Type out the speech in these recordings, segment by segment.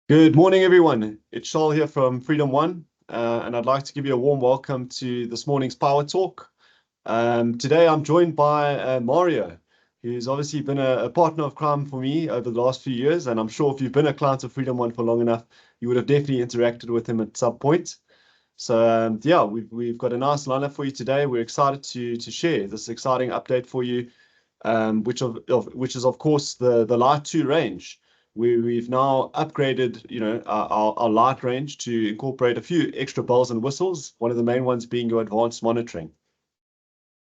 Good morning, everyone. It's Charles here from Freedom One, and I'd like to give you a warm welcome to this morning's Power Talk. Today, I'm joined by Mario, who's obviously been a partner of crime for me over the last few years, and I'm sure if you've been a client of Freedom One for long enough, you would have definitely interacted with him at some point. So, yeah, we've got a nice lineup for you today. We're excited to share this exciting update for you, which is of course the LiTE 2 range. We've now upgraded, our LiTE range to incorporate a few extra bells and whistles. One of the main ones being your advanced monitoring.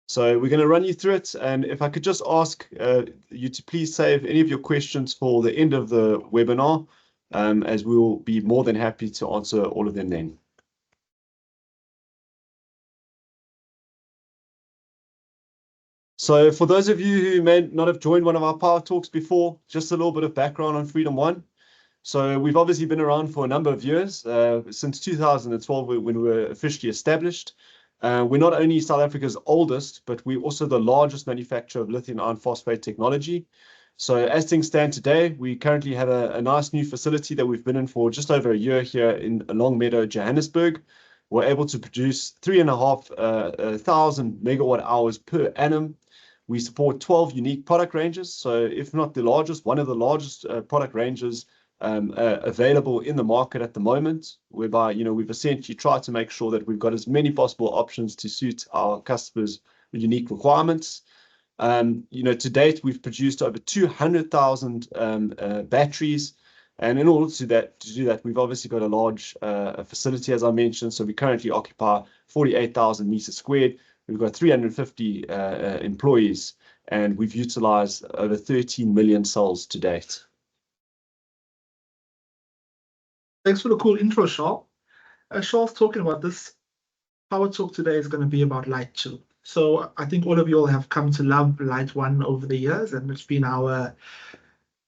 So we're going to run you through it, and if I could just ask you to please save any of your questions for the end of the webinar, as we will be more than happy to answer all of them then. So for those of you who may not have joined one of our Power Talks before, just a little bit of background on Freedom One. So we've obviously been around for a number of years, since 2012 when we were officially established. We're not only South Africa's oldest, but we're also the largest manufacturer of lithium iron phosphate technology. So as things stand today, we currently have a nice new facility that we've been in for just over a year here in Longmeadow, Johannesburg. We're able to produce 3,500 megawatt hours per annum. We support 12 unique product ranges. So if not the largest, one of the largest product ranges available in the market at the moment, whereby, we've essentially tried to make sure that we've got as many possible options to suit our customers' unique requirements. To date, we've produced over 200,000 batteries. And in order to do that, we've obviously got a large facility, as I mentioned. So we currently occupy 48,000 meters squared. We've got 350 employees, and we've utilized over 13 million cells to date. Thanks for the cool intro, Charles. Charles talking about this Power Talk today is going to be about LiTE 2. So I think all of you all have come to love LiTE 1 over the years, and it's been our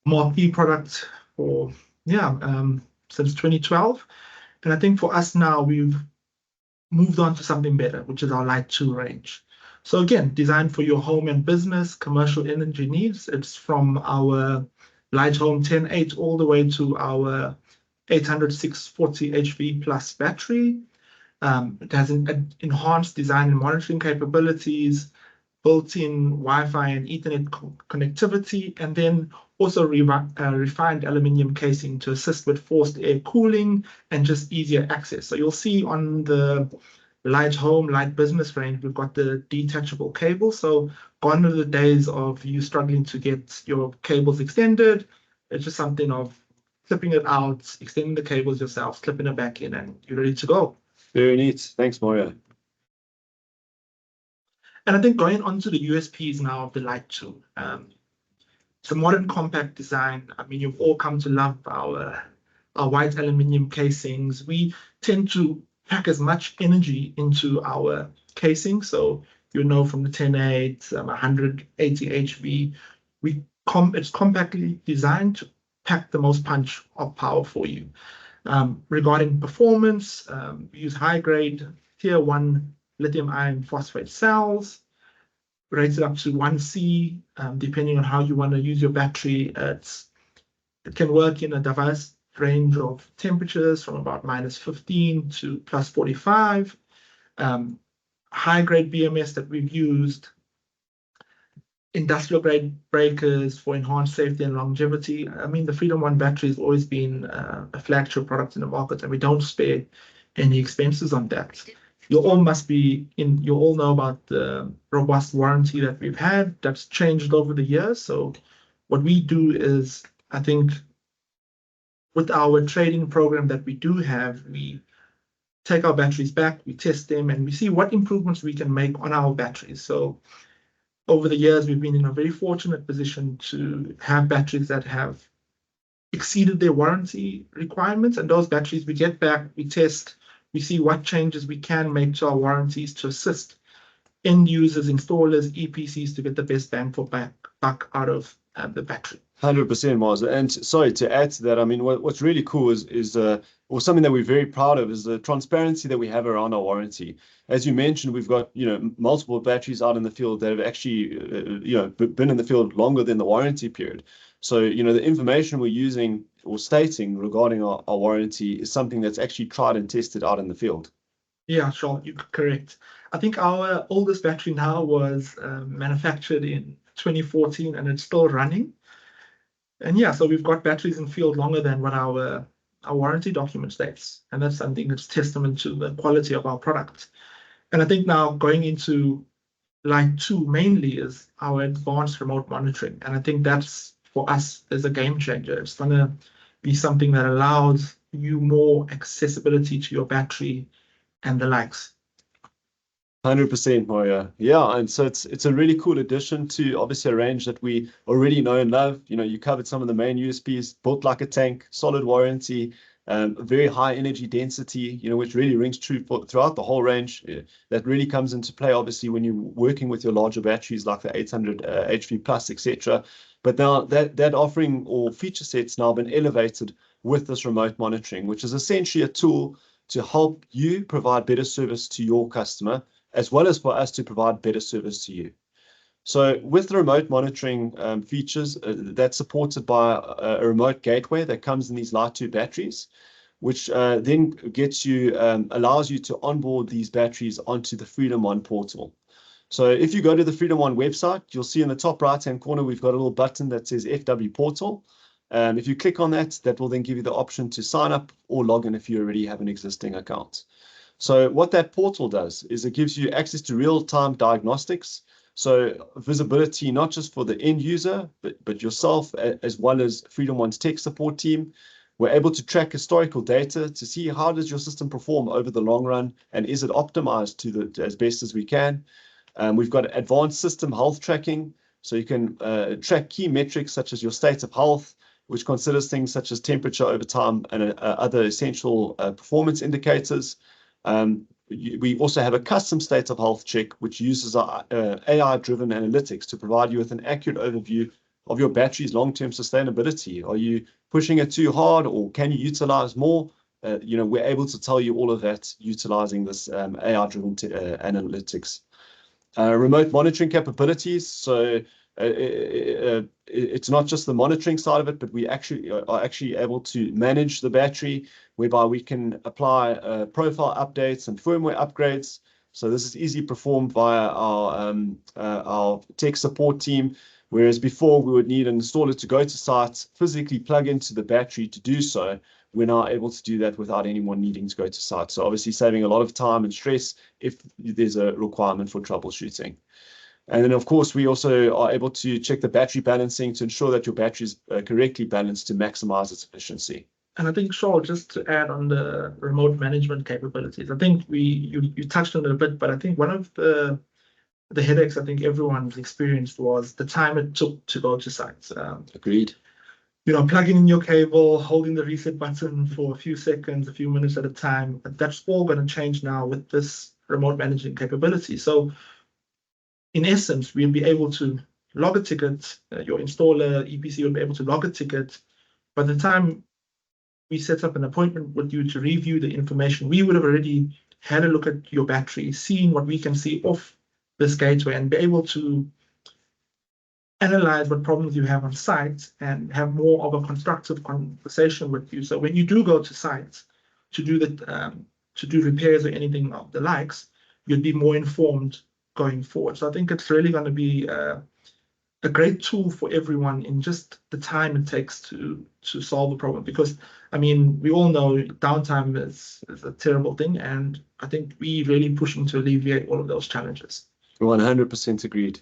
marquee product for, since 2012. And I think for us now, we've moved on to something better, which is our LiTE 2 range. So again, designed for your home and business, commercial energy needs. It's from our LiTE Home 10.8 all the way to our 800 640 HV plus battery. It has an enhanced design and monitoring capabilities, built-in Wi-Fi and Ethernet connectivity, and then also refined aluminium casing to assist with forced air cooling and just easier access. So you'll see on the LiTE Home, LiTE Business range, we've got the detachable cable. So gone are the days of you struggling to get your cables extended. It's just something of clipping it out, extending the cables yourself, clipping it back in, and you're ready to go. Very neat. Thanks, Mario. And I think going on to the USPs now of the LiTE 2. It's a modern compact design. I mean, you've all come to love our white aluminium casings. We tend to pack as much energy into our casing. So from the 10.8, 180 HV, it's compactly designed to pack the most punch of power for you. Regarding performance, we use high-grade tier 1 lithium iron phosphate cells, rated up to 1C, depending on how you want to use your battery. It can work in a diverse range of temperatures from about -15 to +45. High-grade BMS that we've used, industrial-grade breakers for enhanced safety and longevity. I mean, the Freedom One battery has always been a flagship product in the market, and we don't spare any expenses on that. You all know about the robust warranty that we've had. That's changed over the years. So what we do is, I think, with our trading program that we do have, we take our batteries back, we test them, and we see what improvements we can make on our batteries. So over the years, we've been in a very fortunate position to have batteries that have exceeded their warranty requirements. And those batteries we get back, we test, we see what changes we can make to our warranties to assist end users, installers, EPCs to get the best bang for buck out of the battery. 100%, Mars. And sorry, to add to that, I mean, what's really cool is or something that we're very proud of is the transparency that we have around our warranty. As you mentioned, we've got, multiple batteries out in the field that have actually, been in the field longer than the warranty period. So, the information we're using or stating regarding our warranty is something that's actually tried and tested out in the field. Yeah, sure, you're correct. I think our oldest battery now was manufactured in 2014 and it's still running. And yeah, so we've got batteries in field longer than what our warranty document states. And that's something that's testament to the quality of our product. And I think now going into LiTE 2 mainly is our advanced remote monitoring. And I think that's, for us, is a game changer. It's going to be something that allows you more accessibility to your battery and the likes. 100%, Mario. Yeah, and so it's a really cool addition to obviously a range that we already know and love. You know, you covered some of the main USPs: built like a tank, solid warranty, very high energy density, you know, which really rings true throughout the whole range. That really comes into play, obviously, when you're working with your larger batteries like the 800 HV Plus, etc. But now that offering or feature set's now been elevated with this remote monitoring, which is essentially a tool to help you provide better service to your customer, as well as for us to provide better service to you. So with the remote monitoring features, that's supported by a remote gateway that comes in these LiTE 2 batteries, which then gets you, allows you to onboard these batteries onto the Freedom Won portal. So if you go to the Freedom Won website, you'll see in the top right-hand corner, we've got a little button that says FW Portal. If you click on that, that will then give you the option to sign up or log in if you already have an existing account. So what that portal does is it gives you access to real-time diagnostics. So visibility, not just for the end user, but yourself, as well as Freedom Won's tech support team. We're able to track historical data to see how does your system perform over the long run, and is it optimized to as best as we can. We've got advanced system health tracking, so you can track key metrics such as your state of health, which considers things such as temperature over time and other essential performance indicators. We also have a custom state of health check, which uses our AI-driven analytics to provide you with an accurate overview of your battery's long-term sustainability. Are you pushing it too hard, or can you utilize more? You know, we're able to tell you all of that utilizing this AI-driven analytics. Remote monitoring capabilities. So it's not just the monitoring side of it, but we are actually able to manage the battery, whereby we can apply profile updates and firmware upgrades. So this is easily performed via our tech support team, whereas before we would need an installer to go to site, physically plug into the battery to do so. We're now able to do that without anyone needing to go to site. So obviously saving a lot of time and stress if there's a requirement for troubleshooting. And then, of course, we also are able to check the battery balancing to ensure that your battery is correctly balanced to maximize its efficiency. And I think, Shaw, just to add on the remote management capabilities, I think you touched on it a bit, but I think one of the headaches I think everyone's experienced was the time it took to go to sites. Agreed. You know, plugging in your cable, holding the reset button for a few seconds, a few minutes at a time. That's all going to change now with this remote managing capability. So in essence, we'll be able to log a ticket. Your installer, EPC, will be able to log a ticket. By the time we set up an appointment with you to review the information, we would have already had a look at your battery, seen what we can see off this gateway, and be able to analyze what problems you have on site and have more of a constructive conversation with you. So when you do go to site to do repairs or anything of the likes, you'd be more informed going forward. So I think it's really going to be a great tool for everyone in just the time it takes to solve a problem. Because I mean, we all know downtime is a terrible thing, and I think we're really pushing to alleviate all of those challenges. 100% agreed.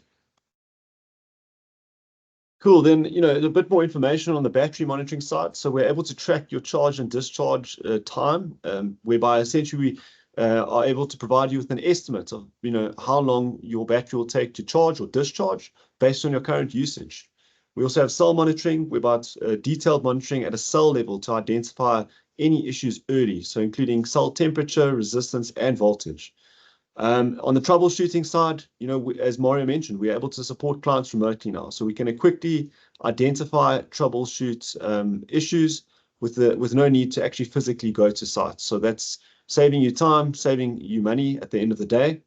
Cool. Then, you know, a bit more information on the battery monitoring side. So we're able to track your charge and discharge time, whereby essentially we are able to provide you with an estimate of, you know, how long your battery will take to charge or discharge based on your current usage. We also have cell monitoring, whereby it's detailed monitoring at a cell level to identify any issues early, so including cell temperature, resistance, and voltage. On the troubleshooting side, you know, as Mario mentioned, we're able to support clients remotely now, so we can quickly identify, troubleshoot issues with no need to actually physically go to site. So that's saving you time, saving you money at the end of the day,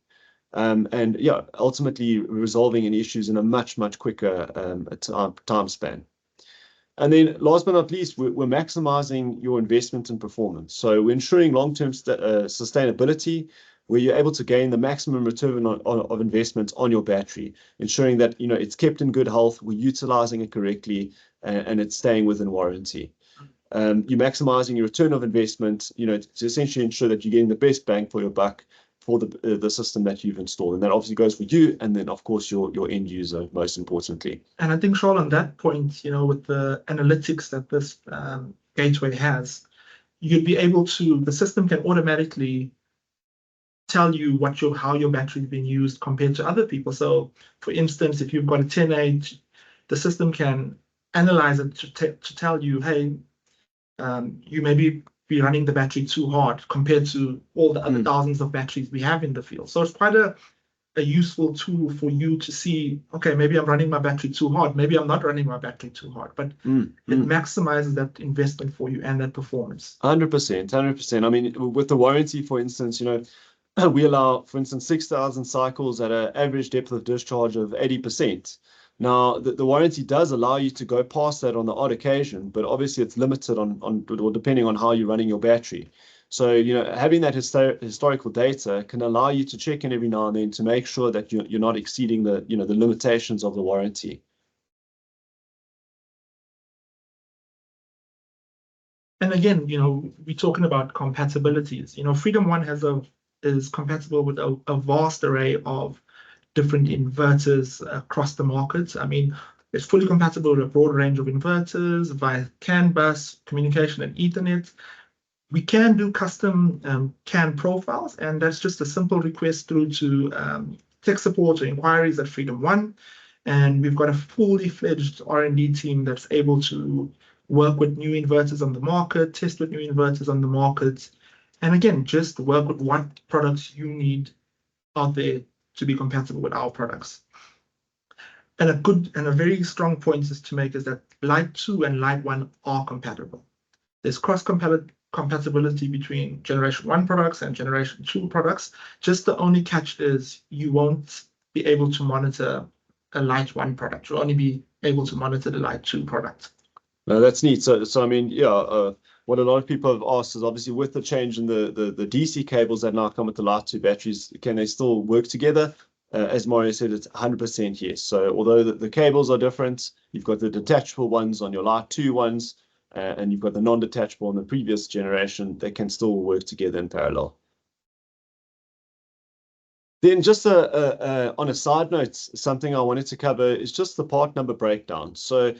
and yeah, ultimately resolving any issues in a much quicker time span. And then last but not least, we're maximizing your investment and performance. So we're ensuring long-term sustainability, where you're able to gain the maximum return of investment on your battery, ensuring that it's kept in good health, we're utilizing it correctly, and it's staying within warranty. You're maximizing your return of investment, to essentially ensure that you're getting the best bang for your buck for the system that you've installed. And that obviously goes for you and then, of course, your end user, most importantly. And I think, Charles, on that point, with the analytics that this gateway has, you'd be able to, the system can automatically tell you how your battery is being used compared to other people. So, for instance, if you've got a 10H, the system can analyze it to tell you, hey, you may be running the battery too hard compared to all the other thousands of batteries we have in the field. So it's quite a useful tool for you to see, okay, maybe I'm running my battery too hard, maybe I'm not running my battery too hard, but it maximizes that investment for you and that performance. 100%. I mean, with the warranty, for instance, we allow, for instance, 6,000 cycles at an average depth of discharge of 80%. Now, the warranty does allow you to go past that on the odd occasion, but obviously it's limited or depending on how you're running your battery. So, having that historical data can allow you to check in every now and then to make sure that you're not exceeding the limitations of the warranty. And again, we're talking about compatibilities. Freedom One is compatible with a vast array of different inverters across the market. I mean, it's fully compatible with a broad range of inverters via CAN bus, communication, and Ethernet. We can do custom CAN profiles, and that's just a simple request through to tech support or inquiries at Freedom One. And we've got a fully fledged R&D team that's able to work with new inverters on the market, test with new inverters on the market, and again, just work with what products you need out there to be compatible with our products. And a very strong point is to make is that LiTE 2 and LiTE 1 are compatible. There's cross-compatibility between Generation 1 products and Generation 2 products. Just the only catch is you won't be able to monitor a LiTE 1 product. You'll only be able to monitor the LiTE 2 product. No, that's neat. So I mean, yeah, what a lot of people have asked is obviously with the change in the DC cables that now come with the LiTE 2 batteries, can they still work together? As Mario said, it's 100% yes. So although the cables are different, you've got the detachable ones on your LiTE 2 ones, and you've got the non-detachable on the previous generation, they can still work together in parallel. Then just on a side note, something I wanted to cover is just the part number breakdown. So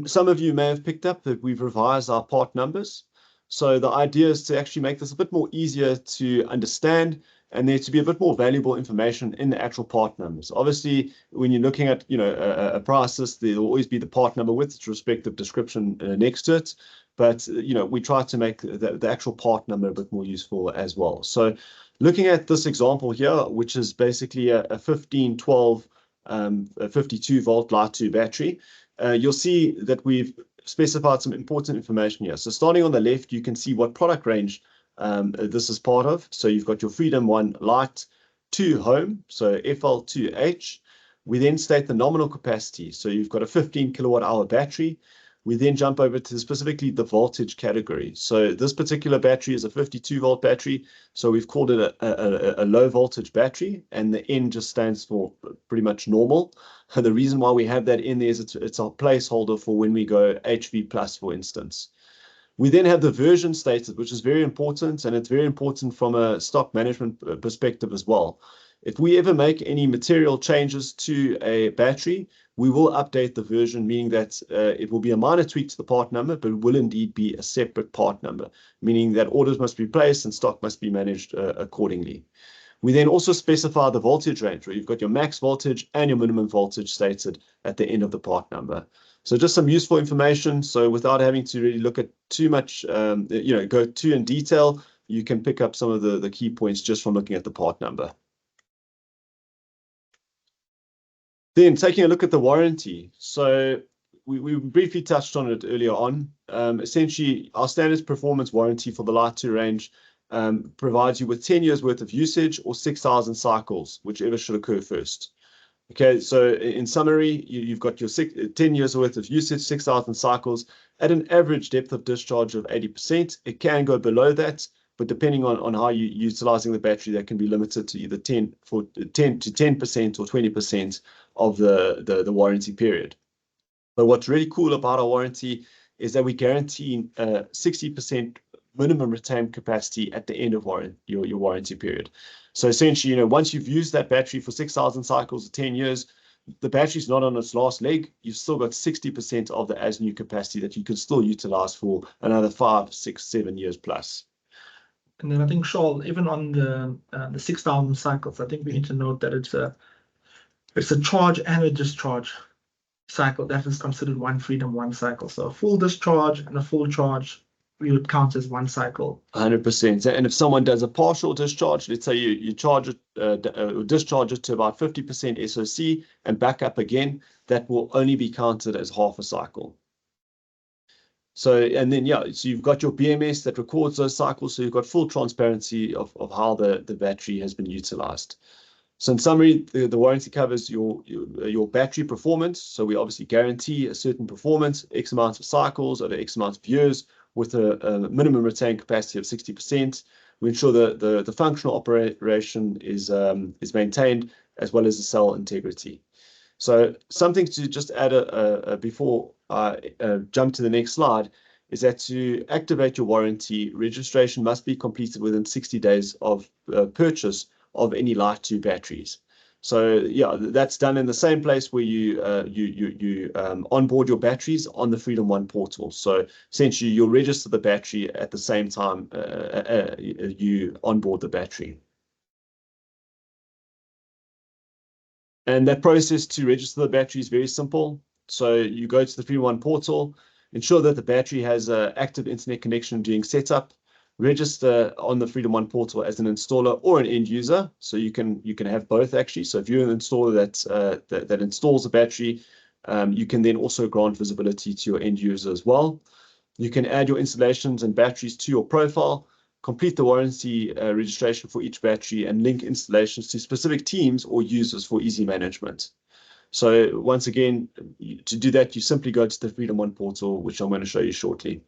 some of you may have picked up that we've revised our part numbers. So the idea is to actually make this a bit more easier to understand and there to be a bit more valuable information in the actual part numbers. Obviously, when you're looking at a price list, there will always be the part number with its respective description next to it. But we try to make the actual part number a bit more useful as well. So looking at this example here, which is basically a 1512 52 volt LiTE 2 battery, you'll see that we've specified some important information here. So starting on the left, you can see what product range this is part of. So you've got your Freedom Won LiTE 2 Home, so FL2H. We then state the nominal capacity. So you've got a 15 kilowatt hour battery. We then jump over to specifically the voltage category. So this particular battery is a 52 volt battery. So we've called it a low voltage battery, and the N just stands for pretty much normal. And the reason why we have that in there is it's our placeholder for when we go HV plus, for instance. We then have the version stated, which is very important, and it's very important from a stock management perspective as well. If we ever make any material changes to a battery, we will update the version, meaning that it will be a minor tweak to the part number, but it will indeed be a separate part number, meaning that orders must be placed and stock must be managed accordingly. We then also specify the voltage range, where you've got your max voltage and your minimum voltage stated at the end of the part number. So just some useful information. So without having to really look at too much, go too in detail, you can pick up some of the key points just from looking at the part number. Then taking a look at the warranty. So we briefly touched on it earlier on. Essentially, our standard performance warranty for the LiTE 2 range provides you with 10 years worth of usage or 6,000 cycles, whichever should occur first. Okay, so in summary, you've got your 10 years worth of usage, 6,000 cycles at an average depth of discharge of 80%. It can go below that, but depending on how you're utilizing the battery, that can be limited to either 10% or 20% of the warranty period. But what's really cool about our warranty is that we guarantee 60% minimum retained capacity at the end of your warranty period. So essentially, once you've used that battery for 6,000 cycles or 10 years, the battery's not on its last leg. You've still got 60% of the as new capacity that you can still utilize for another 5, 6, 7 years plus. And then I think, Charles, even on the 6,000 cycles, I think we need to note that it's a charge and a discharge cycle. That is considered one Freedom Won cycle. So a full discharge and a full charge, we would count as one cycle. 100%. And if someone does a partial discharge, let's say you charge it, discharge it to about 50% SOC and back up again, that will only be counted as half a cycle. So, and then, yeah, so you've got your BMS that records those cycles. So you've got full transparency of how the battery has been utilized. So in summary, the warranty covers your battery performance. So we obviously guarantee a certain performance, X amount of cycles over X amount of years with a minimum retained capacity of 60%. We ensure that the functional operation is maintained, as well as the cell integrity. So something to just add before I jump to the next slide is that to activate your warranty, registration must be completed within 60 days of purchase of any LiTE 2 batteries. So yeah, that's done in the same place where you onboard your batteries on the Freedom Won portal. So essentially, you'll register the battery at the same time you onboard the battery. And that process to register the battery is very simple. So you go to the Freedom Won portal, ensure that the battery has an active internet connection during setup, register on the Freedom Won portal as an installer or an end user. So you can have both actually. So if you're an installer that installs a battery, you can then also grant visibility to your end user as well. You can add your installations and batteries to your profile, complete the warranty registration for each battery, and link installations to specific teams or users for easy management. So once again, to do that, you simply go to the Freedom Won portal, which I'm going to show you shortly.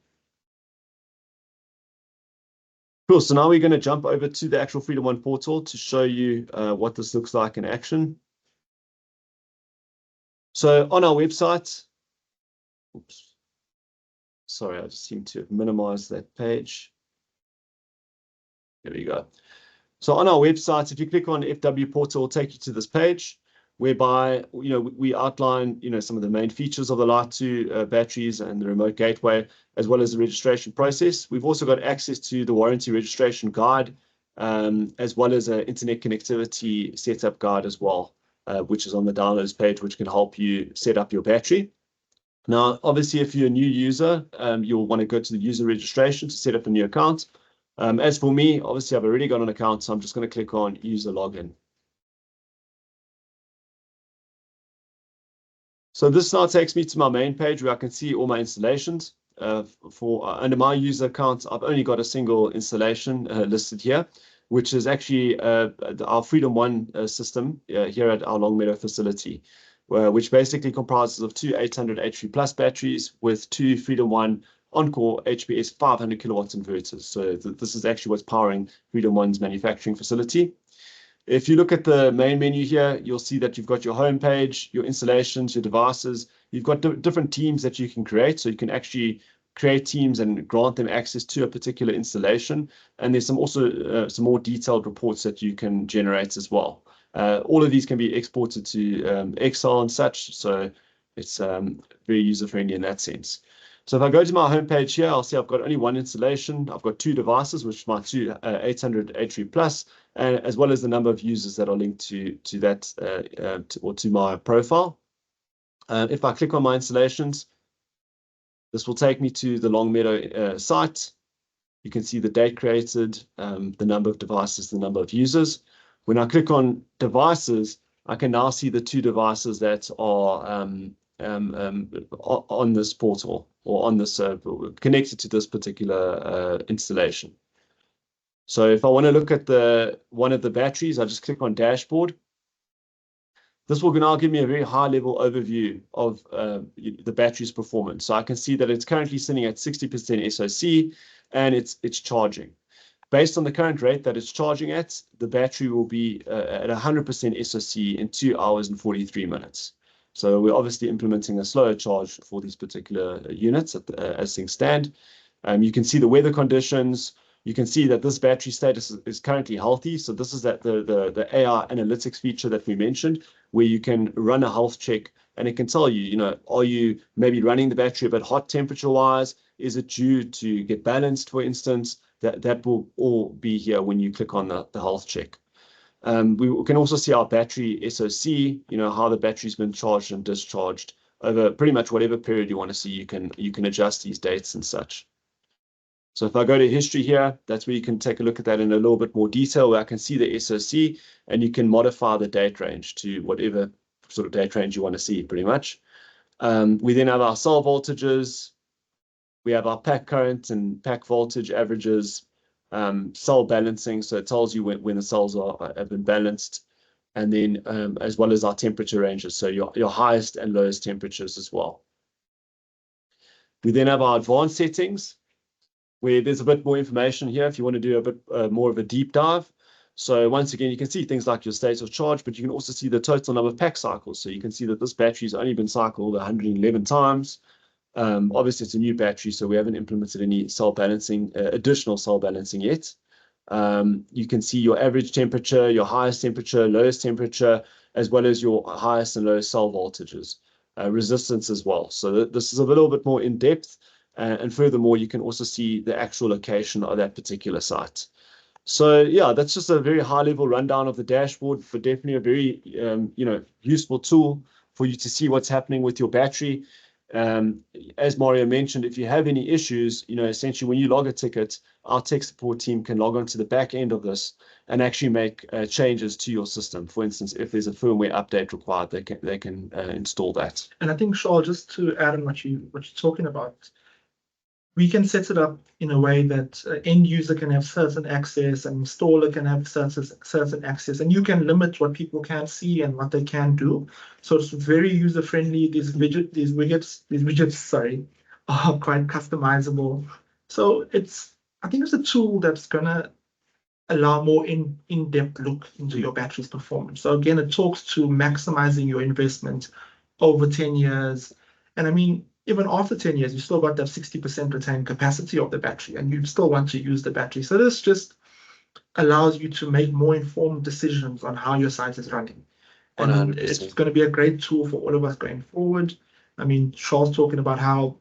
Cool. So now we're going to jump over to the actual Freedom Won portal to show you what this looks like in action. So on our website, oops, sorry, I just seem to have minimized that page. There we go. So on our website, if you click on FW portal, it'll take you to this page whereby we outline some of the main features of the LiTE 2 batteries and the remote gateway, as well as the registration process. We've also got access to the warranty registration guide, as well as an internet connectivity setup guide as well, which is on the downloads page, which can help you set up your battery. Now, obviously, if you're a new user, you'll want to go to the user registration to set up a new account. As for me, obviously, I've already got an account, so I'm just going to click on user login. So this now takes me to my main page where I can see all my installations. Under my user account, I've only got a single installation listed here, which is actually our Freedom Won system here at our Longmeadow facility, which basically comprises of two 800 H3+ batteries with two Freedom Won Encore HPS 500 kilowatts inverters. So this is actually what's powering Freedom Won's manufacturing facility. If you look at the main menu here, you'll see that you've got your home page, your installations, your devices. You've got different teams that you can create. So you can actually create teams and grant them access to a particular installation. And there's also some more detailed reports that you can generate as well. All of these can be exported to Excel and such. So it's very user-friendly in that sense. So if I go to my homepage here, I'll see I've got only one installation. I've got two devices, which are my two 800 H3+, as well as the number of users that are linked to that or to my profile. If I click on my installations, this will take me to the Longmeadow site. You can see the date created, the number of devices, the number of users. When I click on devices, I can now see the two devices that are on this portal or on this connected to this particular installation. So if I want to look at one of the batteries, I just click on dashboard. This will now give me a very high-level overview of the battery's performance. So I can see that it's currently sitting at 60% SOC, and it's charging. Based on the current rate that it's charging at, the battery will be at 100% SOC in 2 hours and 43 minutes. So we're obviously implementing a slower charge for these particular units as things stand. You can see the weather conditions. You can see that this battery status is currently healthy. So this is the AI analytics feature that we mentioned, where you can run a health check and it can tell you, are you maybe running the battery a bit hot temperature-wise? Is it due to get balanced, for instance? That will all be here when you click on the health check. We can also see our battery SOC, how the battery's been charged and discharged over pretty much whatever period you want to see. You can adjust these dates and such. So if I go to history here, that's where you can take a look at that in a little bit more detail, where I can see the SOC, and you can modify the date range to whatever sort of date range you want to see, pretty much. We then have our cell voltages. We have our pack current and pack voltage averages, cell balancing, so it tells you when the cells have been balanced, and then as well as our temperature ranges, so your highest and lowest temperatures as well. We then have our advanced settings, where there's a bit more information here if you want to do a bit more of a deep dive. So once again, you can see things like your state of charge, but you can also see the total number of pack cycles. So you can see that this battery's only been cycled 111 times. Obviously, it's a new battery, so we haven't implemented any cell balancing, additional cell balancing yet. You can see your average temperature, your highest temperature, lowest temperature, as well as your highest and lowest cell voltages, resistance as well. So this is a little bit more in depth. And furthermore, you can also see the actual location of that particular site. So yeah, that's just a very high-level rundown of the dashboard, but definitely a very useful tool for you to see what's happening with your battery. As Mario mentioned, if you have any issues, essentially when you log a ticket, our tech support team can log on to the back end of this and actually make changes to your system. For instance, if there's a firmware update required, they can install that. And I think, Charles, just to add on what you're talking about, we can set it up in a way that end user can have certain access and installer can have certain access, and you can limit what people can see and what they can do. So it's very user friendly. These widgets, are quite customizable. So I think it's a tool that's gonna allow more in-depth look into your battery's performance. So again, it talks to maximizing your investment over 10 years. And I mean, even after 10 years, you still got that 60% retained capacity of the battery, and you still want to use the battery. So this just allows you to make more informed decisions on how your site is running. And 100%. It's going to be a great tool for all of us going forward. I mean, Charles talking about how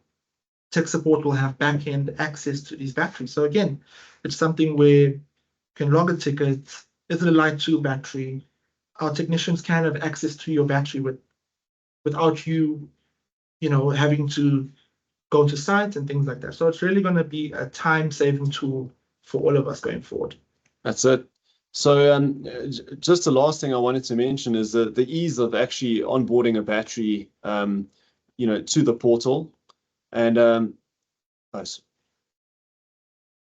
tech support will have back-end access to these batteries. So again, it's something where you can log a ticket. Is it a LiTE 2 battery? Our technicians can have access to your battery without you having to go to sites and things like that. So it's really going to be a time-saving tool for all of us going forward. That's it. So just the last thing I wanted to mention is the ease of actually onboarding a battery, to the portal. And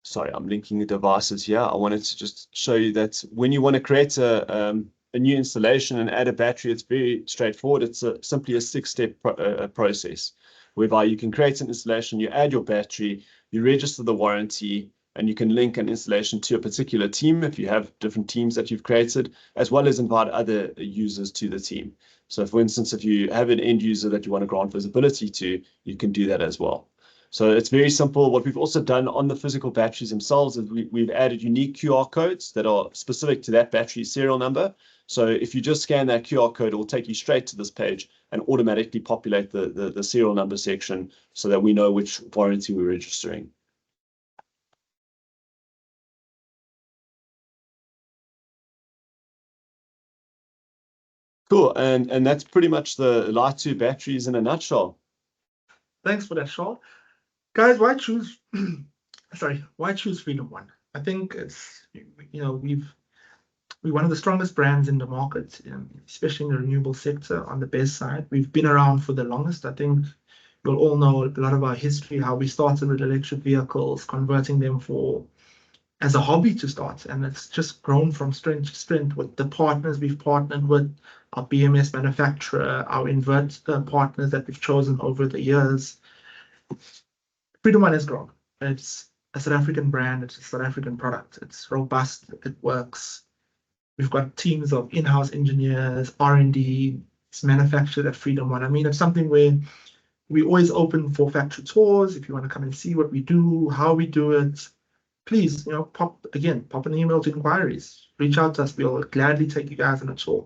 sorry, I'm linking the devices here. I wanted to just show you that when you want to create a new installation and add a battery, it's very straightforward. It's simply a 6-step process, whereby you can create an installation, you add your battery, you register the warranty, and you can link an installation to a particular team if you have different teams that you've created, as well as invite other users to the team. So for instance, if you have an end user that you want to grant visibility to, you can do that as well. So it's very simple. What we've also done on the physical batteries themselves is we've added unique QR codes that are specific to that battery serial number. So if you just scan that QR code, it will take you straight to this page and automatically populate the serial number section so that we know which warranty we're registering. Cool, and that's pretty much the LiTE 2 batteries in a nutshell. Thanks for that, Shaw. Guys, why choose Freedom Won? I think it's, we're one of the strongest brands in the market, especially in the renewable sector on the BESS side. We've been around for the longest. I think you'll all know a lot of our history, how we started with electric vehicles, converting them for as a hobby to start, and it's just grown from strength to strength with the partners we've partnered with, our BMS manufacturer, our inverter partners that we've chosen over the years. Freedom Won has grown. It's a South African brand, it's a South African product. It's robust, it works. We've got teams of in-house engineers, R&D. It's manufactured at Freedom Won. I mean, it's something where we always open for factory tours. If you want to come and see what we do, how we do it, please, pop an email to inquiries. Reach out to us. We'll gladly take you guys on a tour.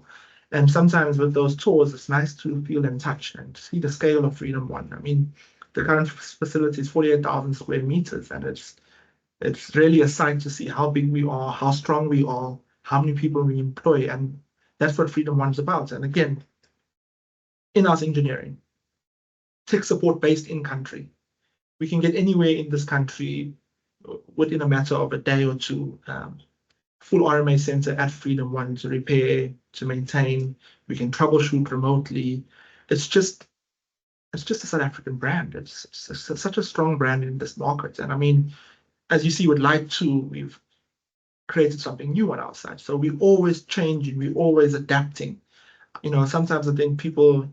And sometimes with those tours, it's nice to feel and touch and see the scale of Freedom Won. I mean, the current facility is 48,000 square meters, and it's really a sight to see how big we are, how strong we are, how many people we employ, and that's what Freedom Won is about. And again, in-house engineering, tech support based in country. We can get anywhere in this country within a matter of a day or two. Full RMA center at Freedom Won to repair, to maintain. We can troubleshoot remotely. It's just a South African brand. It's such a strong brand in this market. And I mean, as you see with LiTE 2, we've created something new on our side. So we're always changing, we're always adapting. Sometimes I think people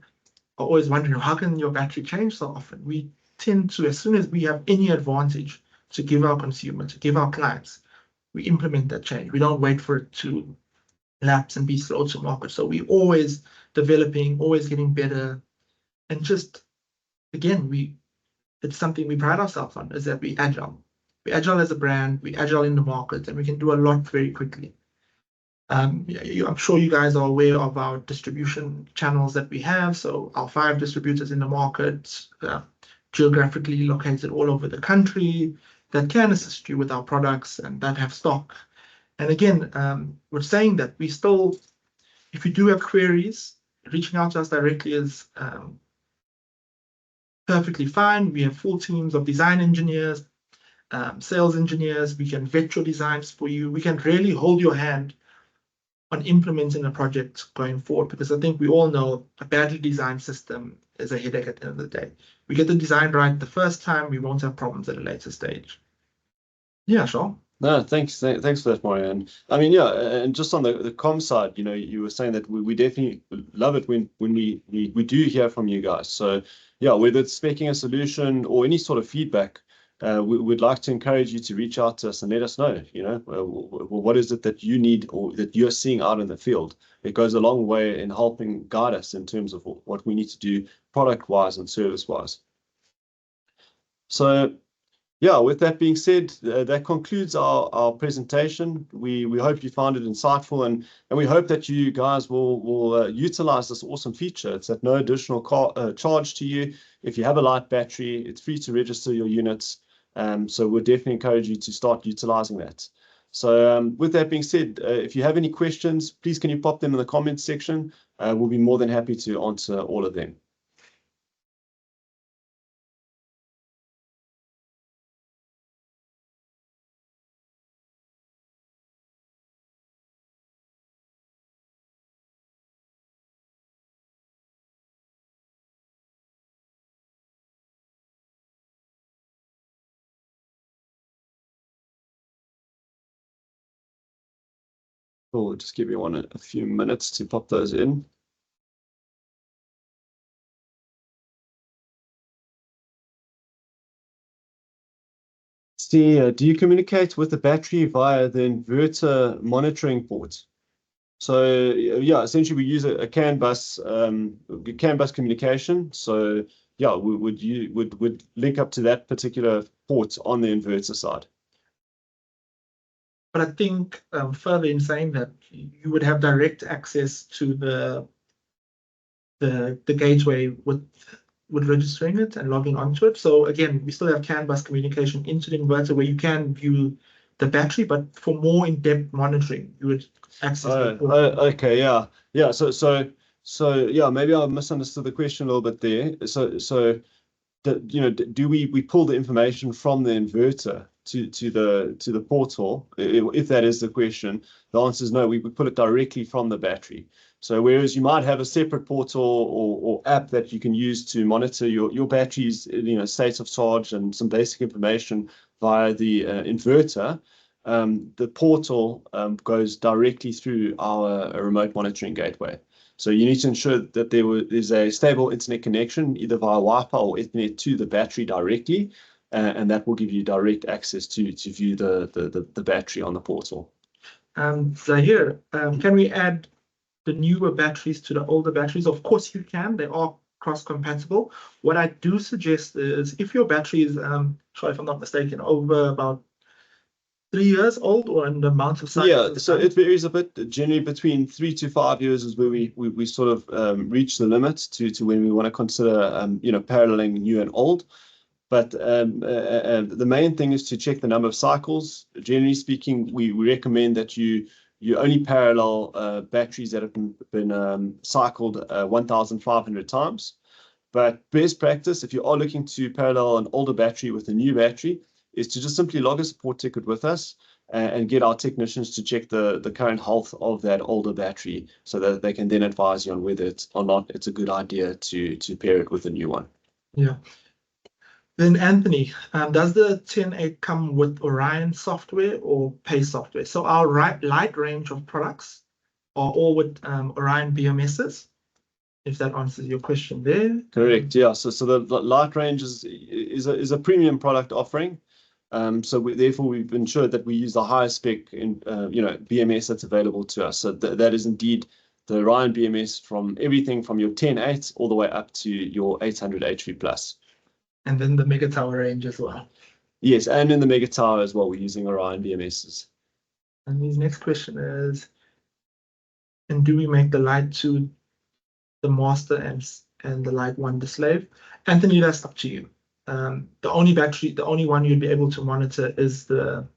are always wondering, how can your battery change so often? We tend to, as soon as we have any advantage to give our consumer, to give our clients, we implement that change. We don't wait for it to lapse and be slow to market. So we're always developing, always getting better. And just, again, it's something we pride ourselves on, is that we're agile. We're agile as a brand, we're agile in the market, and we can do a lot very quickly. I'm sure you guys are aware of our distribution channels that we have. So our 5 distributors in the market, geographically located all over the country, that can assist you with our products and that have stock. And again, we're saying that we still, if you do have queries, reaching out to us directly is perfectly fine. We have full teams of design engineers, sales engineers. We can vet your designs for you. We can really hold your hand on implementing a project going forward, because I think we all know a badly designed system is a headache at the end of the day. We get the design right the first time, we won't have problems at a later stage. Yeah, sure. No, thanks for that, Mario. And I mean, yeah, and just on the comm side, you were saying that we definitely love it when we do hear from you guys. So yeah, whether it's speccing a solution or any sort of feedback, we'd like to encourage you to reach out to us and let us know, what is it that you need or that you're seeing out in the field. It goes a long way in helping guide us in terms of what we need to do product-wise and service-wise. So yeah, with that being said, that concludes our presentation. We hope you found it insightful, and we hope that you guys will utilize this awesome feature. It's at no additional charge to you. If you have a LiTE battery, it's free to register your units. So we'll definitely encourage you to start utilizing that. So with that being said, if you have any questions, please can you pop them in the comments section. We'll be more than happy to answer all of them. Cool, just give you a few minutes to pop those in. See, do you communicate with the battery via the inverter monitoring port? So yeah, essentially we use a CAN bus communication. So yeah, would link up to that particular port on the inverter side. But I think further in saying that, you would have direct access to the gateway with registering it and logging onto it. So again, we still have CAN bus communication into the inverter where you can view the battery, but for more in-depth monitoring, you would access the port. Okay, yeah. So yeah, maybe I misunderstood the question a little bit there. So do we pull the information from the inverter to the portal? If that is the question, the answer is no. We pull it directly from the battery. So whereas you might have a separate portal or app that you can use to monitor your battery's state of charge and some basic information via the inverter, the portal goes directly through our remote monitoring gateway. So you need to ensure that there's a stable internet connection, either via Wi-Fi or Ethernet, to the battery directly, and that will give you direct access to view the battery on the portal. Zahir, can we add the newer batteries to the older batteries? Of course you can. They are cross-compatible. What I do suggest is if your battery is, sorry if I'm not mistaken, over about 3 years old, or in the amount of cycles. Yeah, so it varies a bit. Generally, between 3 to 5 years is where we sort of reach the limit to when we want to consider paralleling new and old. But the main thing is to check the number of cycles. Generally speaking, we recommend that you only parallel batteries that have been cycled 1,500 times. But best practice, if you are looking to parallel an older battery with a new battery, is to just simply log a support ticket with us and get our technicians to check the current health of that older battery, so that they can then advise you on whether it's or not it's a good idea to pair it with a new one. Yeah. Then Anthony, does the 10.8 come with Orion software or pay software? So our LiTE range of products are all with Orion BMSs, if that answers your question there. Correct. Yeah. So the LiTE range is a premium product offering. So therefore we've ensured that we use the highest spec in BMS that's available to us. So that is indeed the Orion BMS, from everything from your 10.8 all the way up to your 800 HV plus. And then the Mega Tower range as well. Yes, and in the Mega Tower as well, we're using Orion BMSs. And his next question is, and do we make the LiTE 2 the master and the LiTE 1 the slave? Anthony, that's up to you. The only one you'd be able to monitor is the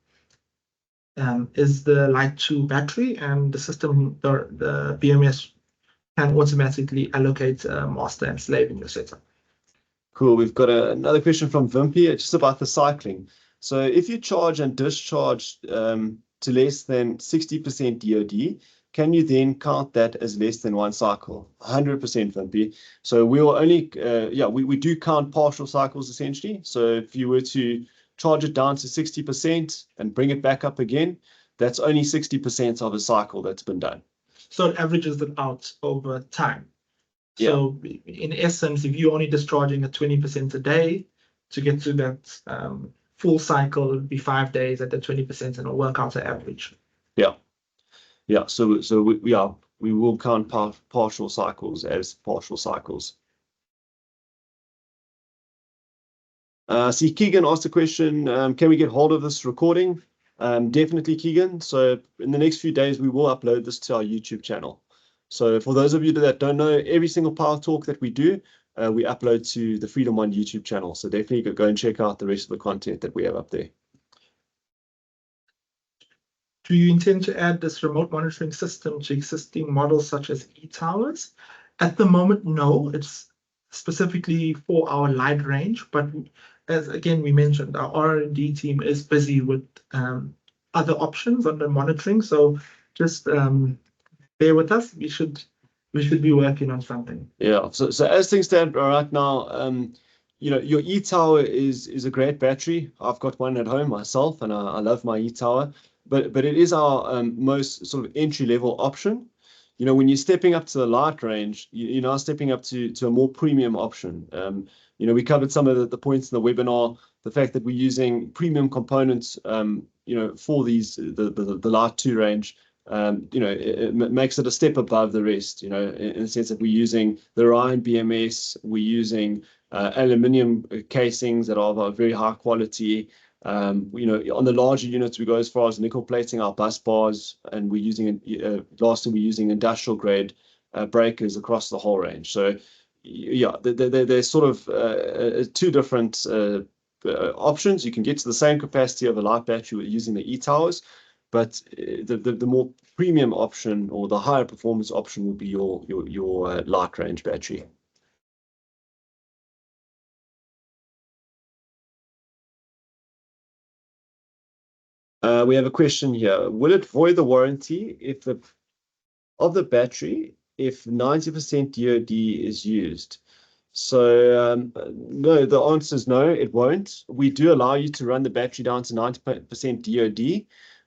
LiTE 2 battery, and the system, the BMS can automatically allocate master and slave in your setup. Cool. We've got another question from Vimpy, just about the cycling. So if you charge and discharge to less than 60% DOD, can you then count that as less than one cycle? 100% Vimpy. So we will only, we do count partial cycles essentially. So if you were to charge it down to 60% and bring it back up again, that's only 60% of a cycle that's been done. So it averages it out over time. So in essence, if you're only discharging at 20% a day, to get to that full cycle, it would be 5 days at the 20%, and it'll work out to average. Yeah. So we will count partial cycles as partial cycles. See, Keegan asked a question, can we get hold of this recording? Definitely, Keegan. So in the next few days, we will upload this to our YouTube channel. So for those of you that don't know, every single Power Talk that we do, we upload to the Freedom Won YouTube channel. So definitely go and check out the rest of the content that we have up there. Do you intend to add this remote monitoring system to existing models such as e-towers? At the moment, no. It's specifically for our LiTE range, but as again we mentioned, our R&D team is busy with other options under monitoring. So just bear with us. We should be working on something. Yeah. So as things stand right now, your e-tower is a great battery. I've got one at home myself, and I love my e-tower. But it is our most sort of entry-level option. When you're stepping up to the LiTE range, you're now stepping up to a more premium option. We covered some of the points in the webinar, the fact that we're using premium components, for the LiTE 2 range. It makes it a step above the rest, in the sense that we're using the Orion BMS, we're using aluminium casings that are of very high quality. On the larger units, we go as far as nickel plating our bus bars, and we're using lastly we're using industrial grade breakers across the whole range. So yeah, there's sort of two different options. You can get to the same capacity of a LiTE battery using the e-towers, but the more premium option, or the higher performance option, would be your LiTE range battery. We have a question here. Will it void the warranty of the battery if 90% DOD is used? So no, the answer is no, it won't. We do allow you to run the battery down to 90% DOD.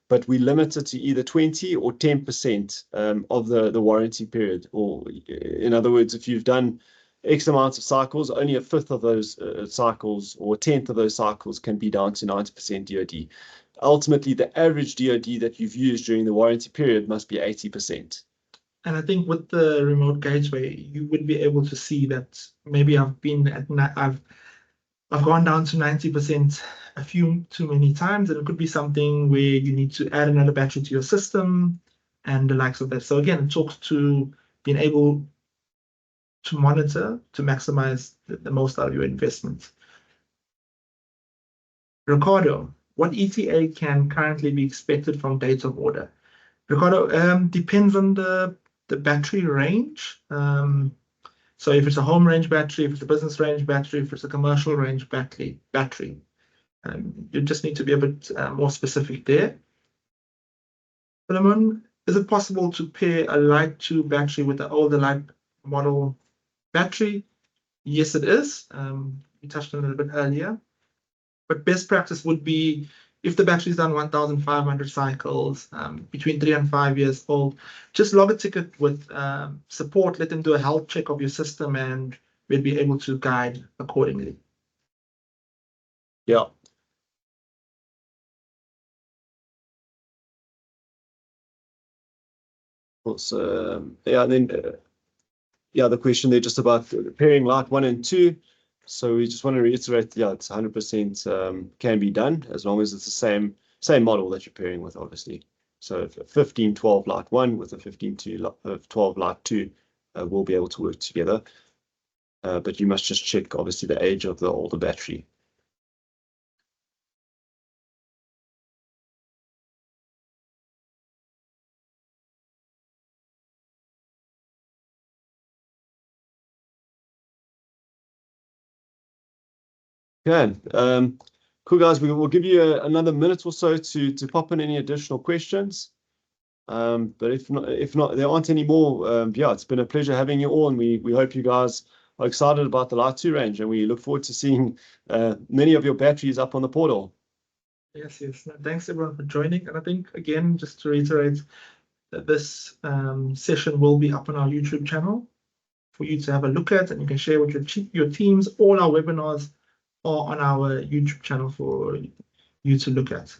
but we limit it to either 20 or 10% of the warranty period. Or in other words, if you've done X amount of cycles, only a fifth of those cycles or a tenth of those cycles can be down to 90% DOD. Ultimately, the average DOD that you've used during the warranty period must be 80%. And I think with the remote gateway, you would be able to see that maybe I've gone down to 90% a few too many times, and it could be something where you need to add another battery to your system and the likes of that. So again, it talks to being able to monitor to maximize the most out of your investment. Ricardo, what ETA can currently be expected from date of order? Ricardo, depends on the battery range. So if it's a home range battery, if it's a business range battery, if it's a commercial range battery, you just need to be a bit more specific there. Philemon, is it possible to pair a LiTE 2 battery with the older LiTE model battery? Yes, it is. We touched on it a little bit earlier. But best practice would be if the battery's done 1,500 cycles, between 3 and 5 years old, just log a ticket with support, let them do a health check of your system, and we'll be able to guide accordingly. Yeah. Also, yeah, and then yeah, the question there just about pairing LiTE 1 and 2. So we just want to reiterate, yeah, it's 100% can be done as long as it's the same model that you're pairing with, obviously. So 1512 LiTE 1 with a 1512 LiTE 2 will be able to work together. But you must just check, obviously, the age of the older battery. Okay. Cool, guys. We will give you another minute or so to pop in any additional questions. But if not, there aren't any more. Yeah, it's been a pleasure having you all, and we hope you guys are excited about the LiTE 2 range, and we look forward to seeing many of your batteries up on the portal. Yes. Thanks everyone for joining. And I think, again, just to reiterate, that this session will be up on our YouTube channel for you to have a look at, and you can share with your teams. All our webinars are on our YouTube channel for you to look at.